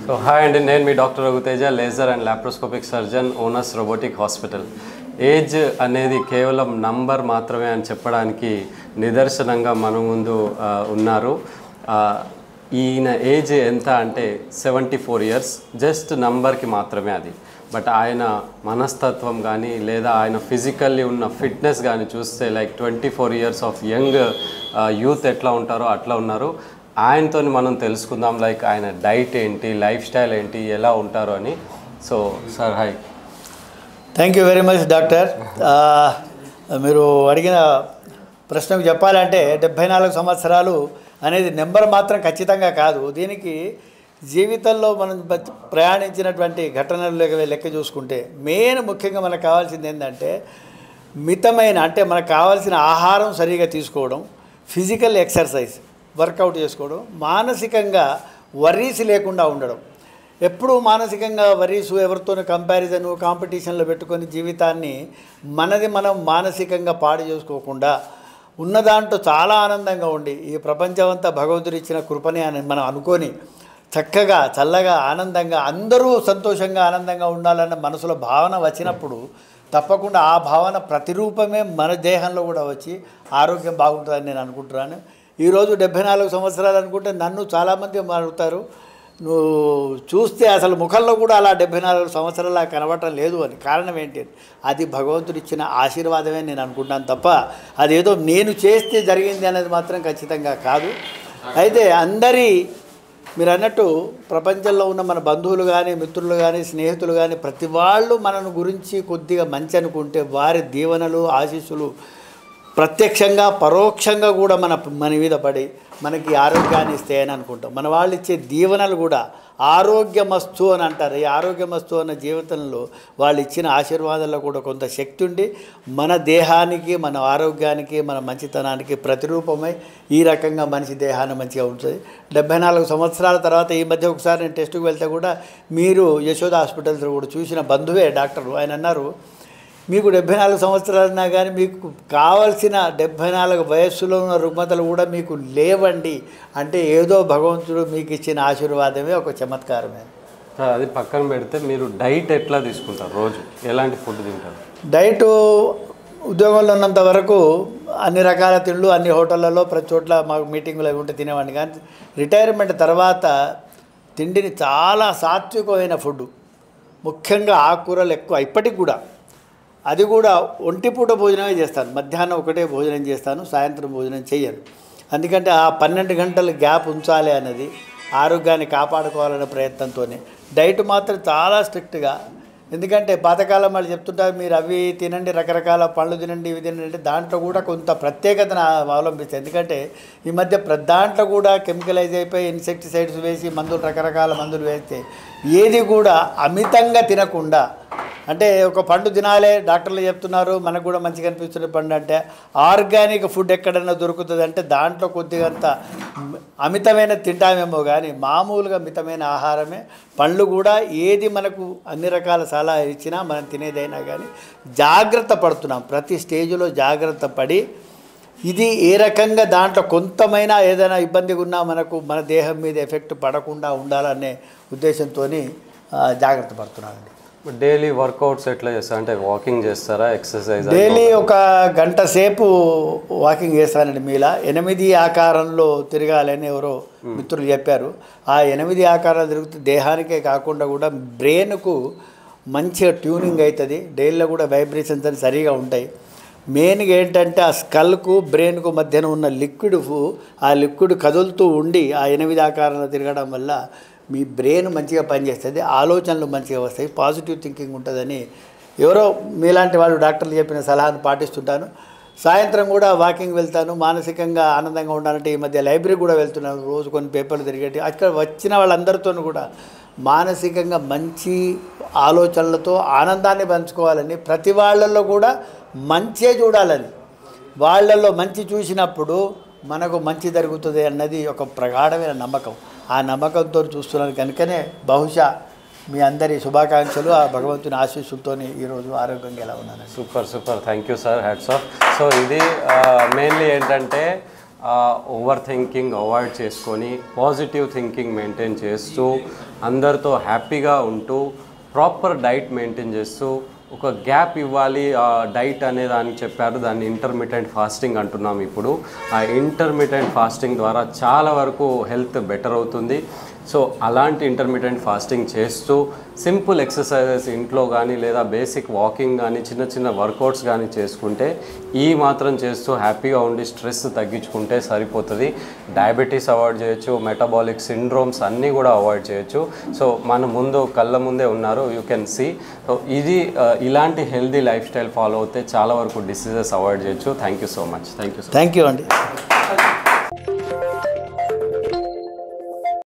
So hi అండి, నేను మీ doctor Raghuteja, laser and laparoscopic surgeon, owners robotic hospital. Age అనేది కేవలం నంబర్ మాత్రమే అని చెప్పడానికి నిదర్శనంగా మన ముందు ఉన్నారు. ఈయన ఏజ్ ఎంత అంటే 74 years, జస్ట్ నంబర్కి మాత్రమే అది. బట్ ఆయన మనస్తత్వం కానీ లేదా ఆయన ఫిజికల్లీ ఉన్న ఫిట్నెస్ కానీ చూస్తే like 24 years of young youth ఎట్లా ఉంటారో అట్లా ఉన్నారు. ఆయనతో మనం తెలుసుకుందాం లైక్ ఆయన డైట్ ఏంటి, లైఫ్ స్టైల్ ఏంటి, ఎలా ఉంటారు అని. So sir hi. Thank you very much doctor. మీరు అడిగిన ప్రశ్నకు చెప్పాలంటే 74 సంవత్సరాలు అనేది నెంబర్ మాత్రం ఖచ్చితంగా కాదు. దీనికి జీవితంలో మనం ప్రయాణించినటువంటి ఘటనలు లెక్క చూసుకుంటే ముఖ్యంగా మనకు కావాల్సింది ఏంటంటే మితమైన, అంటే మనకు కావాల్సిన ఆహారం సరిగా తీసుకోవడం, ఫిజికల్ ఎక్సర్సైజ్, వర్కౌట్ చేసుకోవడం, మానసికంగా వర్రీస్ లేకుండా ఉండడం. ఎప్పుడూ మానసికంగా వర్రీసు, ఎవరితోనూ కంపారిజను, కాంపిటీషన్లో పెట్టుకొని జీవితాన్ని మనది మనం మానసికంగా పాడు చేసుకోకుండా ఉన్న దాంట్లో చాలా ఆనందంగా ఉండి ఈ ప్రపంచం అంతా భగవంతుడు ఇచ్చిన కృపని అని మనం అనుకొని చక్కగా చల్లగా ఆనందంగా అందరూ సంతోషంగా ఆనందంగా ఉండాలన్న మనసులో భావన వచ్చినప్పుడు తప్పకుండా ఆ భావన ప్రతిరూపమే మన దేహంలో కూడా వచ్చి ఆరోగ్యం బాగుంటుందని నేను అనుకుంటున్నాను. ఈరోజు 74 సంవత్సరాలు అనుకుంటే నన్ను చాలామంది అడుగుతారు, నువ్వు చూస్తే అసలు ముఖంలో కూడా అలా 74 సంవత్సరాల కనబడటం లేదు అని. కారణం ఏంటి? అది భగవంతుడు ఇచ్చిన ఆశీర్వాదమే నేను అనుకుంటాను తప్ప అదేదో నేను చేస్తే జరిగింది అనేది మాత్రం ఖచ్చితంగా కాదు. అయితే మీరు అన్నట్టు ప్రపంచంలో ఉన్న మన బంధువులు కానీ, మిత్రులు కానీ, స్నేహితులు కానీ ప్రతి వాళ్ళు మనను గురించి కొద్దిగా మంచి అనుకుంటే వారి దీవెనలు, ఆశీస్సులు ప్రత్యక్షంగా పరోక్షంగా కూడా మన మీద పడి మనకి ఆరోగ్యాన్ని ఇస్తాయని అనుకుంటాం. మన వాళ్ళు ఇచ్చే దీవెనలు కూడా ఆరోగ్యమస్తు అని అంటారు. ఈ ఆరోగ్యమస్తు అన్న జీవితంలో వాళ్ళు ఇచ్చిన ఆశీర్వాదాల్లో కూడా కొంత శక్తి ఉండి మన దేహానికి, మన ఆరోగ్యానికి, మన మంచితనానికి ప్రతిరూపమై ఈ రకంగా మనిషి దేహాన్ని మంచిగా ఉంటుంది. 74 సంవత్సరాల తర్వాత ఈ మధ్య ఒకసారి నేను టెస్టుకు వెళ్తే కూడా మీరు యశోద హాస్పిటల్స్లో కూడా చూసిన బంధువే డాక్టర్, ఆయన అన్నారు, మీకు 74 సంవత్సరాలన్నా కానీ మీకు కావాల్సిన 74 వయస్సులో ఉన్న రుగ్మతలు కూడా మీకు లేవండి అంటే ఏదో భగవంతుడు మీకు ఇచ్చిన ఆశీర్వాదమే, ఒక చమత్కారమే. అది పక్కన పెడితే మీరు డైట్ ఎట్లా తీసుకుంటారు? రోజు ఎలాంటి ఫుడ్ తింటారు? డైటు ఉద్యోగంలో ఉన్నంత వరకు అన్ని రకాల తిండ్లు అన్ని హోటళ్ళలో ప్రతి చోట్ల మాకు మీటింగులు అవి ఉంటే తినేవాడిని. కానీ రిటైర్మెంట్ తర్వాత తిండిని చాలా సాత్వికమైన ఫుడ్, ముఖ్యంగా ఆకుకూరలు ఎక్కువ, ఇప్పటికి కూడా అది కూడా ఒంటిపూట భోజనమే చేస్తాను. మధ్యాహ్నం ఒకటే భోజనం చేస్తాను, సాయంత్రం భోజనం చేయను. ఎందుకంటే ఆ 12 గంటల గ్యాప్ ఉంచాలి అన్నది ఆరోగ్యాన్ని కాపాడుకోవాలనే ప్రయత్నంతోనే డైట్ మాత్రం చాలా స్ట్రిక్ట్గా. ఎందుకంటే పాతకాలం వాళ్ళు చెప్తుంటారు, మీరు అవి తినండి, రకరకాల పండ్లు తినండి, ఇవి తినండి అంటే దాంట్లో కూడా కొంత ప్రత్యేకతను అవలంబిస్తాయి. ఎందుకంటే ఈ మధ్య దాంట్లో కూడా కెమికలైజ్ అయిపోయి ఇన్సెక్టిసైడ్స్ వేసి మందులు, రకరకాల మందులు వేస్తే ఏది కూడా అమితంగా తినకుండా, అంటే ఒక పండు తినాలే డాక్టర్లు చెప్తున్నారు, మనకు కూడా మంచిగా అనిపిస్తున్న పండు అంటే ఆర్గానిక్ ఫుడ్ ఎక్కడైనా దొరుకుతుంది అంటే దాంట్లో కొద్దిగంత అమితమైన తింటామేమో కానీ మామూలుగా మితమైన ఆహారమే. పండ్లు కూడా ఏది మనకు అన్ని రకాల సలహా ఇచ్చినా మనం తినేదైనా కానీ జాగ్రత్త పడుతున్నాం, ప్రతి స్టేజ్లో జాగ్రత్త పడి ఇది ఏ రకంగా దాంట్లో కొంతమైనా ఏదైనా ఇబ్బందిగా ఉన్నా మనకు మన దేహం మీద ఎఫెక్ట్ పడకుండా ఉండాలనే ఉద్దేశంతో జాగ్రత్త పడుతున్నానండి. డైలీ వర్కౌట్స్ ఎట్లా చేస్తారు? అంటే వాకింగ్ చేస్తారా, ఎక్సర్సైజ్? డైలీ 1 గంట సేపు వాకింగ్ చేస్తానండి. మీలా 8 ఆకారంలో తిరగాలని ఎవరో మిత్రులు చెప్పారు. ఆ 8 ఆకారాలు తిరుగుతూ దేహానికే కాకుండా కూడా బ్రెయిన్కు మంచిగా ట్యూనింగ్ అవుతుంది. డైలీలో కూడా వైబ్రేషన్స్ అని సరిగా ఉంటాయి. మెయిన్గా ఏంటంటే ఆ స్కల్కు బ్రెయిన్కు మధ్యన ఉన్న ఆ లిక్విడ్ కదులుతూ ఉండి ఆ 8 ఆకారంలో తిరగడం వల్ల మీ బ్రెయిన్ మంచిగా పనిచేస్తుంది, ఆలోచనలు మంచిగా వస్తాయి, పాజిటివ్ థింకింగ్ ఉంటుందని ఎవరో మీలాంటి వాళ్ళు డాక్టర్లు చెప్పిన సలహాను పాటిస్తుంటాను. సాయంత్రం కూడా వాకింగ్ వెళ్తాను. మానసికంగా ఆనందంగా ఉండాలంటే ఈ మధ్య లైబ్రరీ కూడా వెళ్తున్నాను, రోజు కొన్ని పేపర్లు తిరిగేటి. అక్కడ వచ్చిన వాళ్ళందరితో కూడా మానసికంగా మంచి ఆలోచనలతో ఆనందాన్ని పంచుకోవాలని, ప్రతి వాళ్ళల్లో కూడా మంచే చూడాలని, వాళ్ళల్లో మంచి చూసినప్పుడు మనకు మంచి జరుగుతుంది అన్నది ఒక ప్రగాఢమైన నమ్మకం. ఆ నమ్మకంతో చూస్తున్నాను కనుకనే బహుశా మీ అందరి శుభాకాంక్షలు, ఆ భగవంతుని ఆశీస్సులతో ఈరోజు ఆరోగ్యంగా ఎలా ఉన్నాను. Super thank you sir, hats off. So ఇది మెయిన్లీ ఏంటంటే ఓవర్ థింకింగ్ అవాయిడ్ చేసుకొని పాజిటివ్ థింకింగ్ మెయింటైన్ చేస్తూ అందరితో హ్యాపీగా ఉంటూ ప్రాపర్ డైట్ మెయింటైన్ చేస్తూ ఒక గ్యాప్ ఇవ్వాలి డైట్ అనే దానికి చెప్పారు, దాన్ని ఇంటర్మిటెంట్ ఫాస్టింగ్ అంటున్నాం. ఇప్పుడు ఆ ఇంటర్మిటెంట్ ఫాస్టింగ్ ద్వారా చాలా వరకు హెల్త్ బెటర్ అవుతుంది. సో అలాంటి ఇంటర్మిటెంట్ ఫాస్టింగ్ చేస్తూ సింపుల్ ఎక్సర్సైజెస్ ఇంట్లో కానీ లేదా బేసిక్ వాకింగ్ కానీ చిన్న చిన్న వర్కౌట్స్ కానీ చేసుకుంటే ఈ మాత్రం చేస్తూ హ్యాపీగా ఉండి స్ట్రెస్ తగ్గించుకుంటే సరిపోతుంది. డయాబెటీస్ అవాయిడ్ చేయొచ్చు, మెటబాలిక్ సిండ్రోమ్స్ అన్నీ కూడా అవాయిడ్ చేయొచ్చు. సో మన ముందు కళ్ళ ముందే ఉన్నారు, యూ కెన్ సీ. సో ఇది ఇలాంటి హెల్దీ లైఫ్ స్టైల్ ఫాలో అవుతే చాలా వరకు డిసీజెస్ అవాయిడ్ చేయొచ్చు. Thank you so much. Thank you అండి.